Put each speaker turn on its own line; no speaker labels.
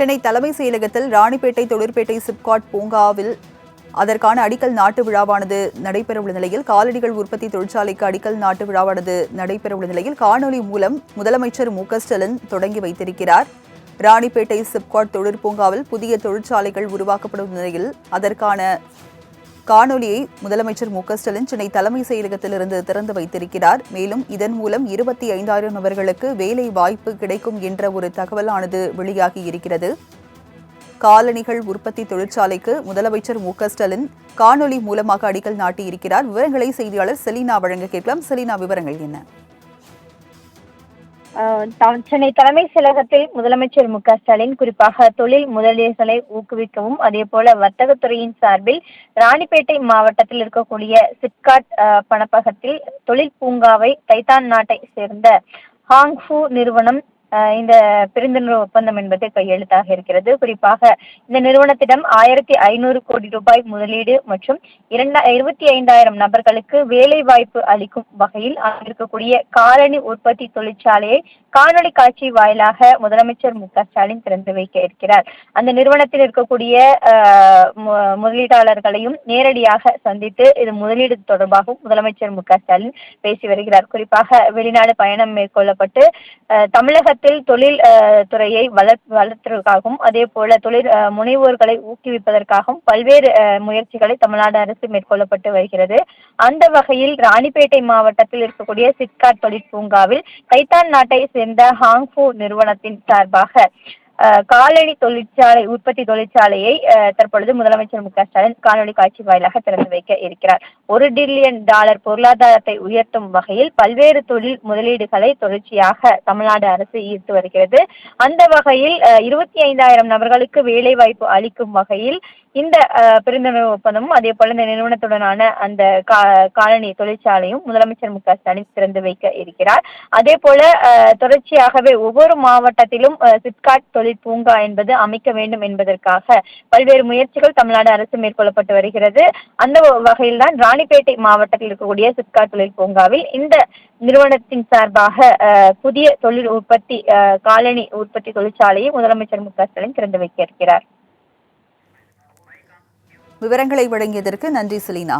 சென்னை தலைமைச் செயலகத்தில் ராணிப்பேட்டை தொழிற்பேட்டை சிப்காட் பூங்காவில் அதற்கான அடிக்கல் நாட்டு விழாவானது நடைபெறவுள்ள நிலையில் காலணிகள் உற்பத்தி தொழிற்சாலைக்கு அடிக்கல் நாட்டு விழாவானது நடைபெறவுள்ள நிலையில் காணொலி மூலம் முதலமைச்சர் ஸ்டாலின் தொடங்கி வைத்திருக்கிறார். ராணிப்பேட்டை சிப்காட் தொழிற்பூங்காவில் புதிய தொழிற்சாலைகள் உருவாக்கப்படும் நிலையில் அதற்கான காணொலியை முதலமைச்சர் ஸ்டாலின் சென்னை தலைமைச் செயலகத்திலிருந்து திறந்து வைத்திருக்கிறார். மேலும் இதன் மூலம் 25,000 நபர்களுக்கு வேலை வாய்ப்பு கிடைக்கும் என்ற ஒரு தகவலானது வெளியாகி இருக்கிறது. காலணிகள் உற்பத்தி தொழிற்சாலைக்கு முதலமைச்சர் ஸ்டாலின் காணொலி மூலமாக அடிக்கல் நாட்டியிருக்கிறார். விவரங்களை செய்தியாளர் செலினா வழங்க கேட்கலாம். செலினா, விவரங்கள் என்ன?
சென்னை தலைமை செயலகத்தில் முதலமைச்சர் ஸ்டாலின் குறிப்பாக தொழில் முதலீடுகளை ஊக்குவிக்கவும் அதே போல வர்த்தகத்துறையின் சார்பில் ராணிப்பேட்டை மாவட்டத்தில் இருக்கக்கூடிய சிப்காட் பணப்பகத்தில் தொழில் பூங்காவை தைத்தான் நாட்டை சேர்ந்த ஹாங்ஃபு நிறுவனம் இந்த பெருந்துணர்வு ஒப்பந்தம் என்பது கையெழுத்தாக இருக்கிறது. குறிப்பாக இந்த நிறுவனத்திடம் 1,500 கோடி ரூபாய் முதலீடு மற்றும் 25,000 நபர்களுக்கு வேலை வாய்ப்பு அளிக்கும் வகையில் இருக்கக்கூடிய காலணி உற்பத்தி தொழிற்சாலையை காணொலி காட்சி வாயிலாக முதலமைச்சர் ஸ்டாலின் திறந்து வைக்க இருக்கிறார். அந்த நிறுவனத்தில் இருக்கக்கூடிய முதலீட்டாளர்களையும் நேரடியாக சந்தித்து இது முதலீடு தொடர்பாகவும் முதலமைச்சர் ஸ்டாலின் பேசி வருகிறார். குறிப்பாக வெளிநாடு பயணம் மேற்கொள்ளப்பட்டு தமிழகத்தில் தொழில் துறையை வளர்த்ததற்காகவும் அதே போல தொழில் முனைவோர்களை ஊக்குவிப்பதற்காகவும் பல்வேறு முயற்சிகளை தமிழ்நாடு அரசு மேற்கொள்ளப்பட்டு வருகிறது. அந்த வகையில் ராணிப்பேட்டை மாவட்டத்தில் இருக்கக்கூடிய சிப்காட் தொழிற்பூங்காவில் தைத்தான் நாட்டை சேர்ந்த ஹாங்ஃபு நிறுவனத்தின் சார்பாக காலணி தொழிற்சாலை உற்பத்தி தொழிற்சாலையை தற்பொழுது முதலமைச்சர் ஸ்டாலின் காணொலி காட்சி வாயிலாக திறந்து வைக்க இருக்கிறார். $1 டிரில்லியன் பொருளாதாரத்தை உயர்த்தும் வகையில் பல்வேறு தொழில் முதலீடுகளை தொடர்ச்சியாக தமிழ்நாடு அரசு ஈர்த்து வருகிறது. அந்த வகையில் 25,000 நபர்களுக்கு வேலை வாய்ப்பு அளிக்கும் வகையில் இந்த பெருந்துணர்வு ஒப்பந்தமும் அதே போல இந்த நிறுவனத்துடனான அந்த காலனி தொழிற்சாலையும் முதலமைச்சர் ஸ்டாலின் திறந்து வைக்க இருக்கிறார். அதே போல தொடர்ச்சியாகவே ஒவ்வொரு மாவட்டத்திலும் சிப்காட் தொழிற்பூங்கா என்பது அமைக்க வேண்டும் என்பதற்காக பல்வேறு முயற்சிகள் தமிழ்நாடு அரசு மேற்கொள்ளப்பட்டு வருகிறது. அந்த வகையில் தான் ராணிப்பேட்டை மாவட்டத்தில் இருக்கக்கூடிய சிப்காட் தொழிற்பூங்காவில் இந்த நிறுவனத்தின் சார்பாக புதிய தொழில் உற்பத்தி காலனி உற்பத்தி தொழிற்சாலையை முதலமைச்சர் ஸ்டாலின் திறந்து வைக்க இருக்கிறார்.
விவரங்களை வழங்கியதற்கு நன்றி செலினா.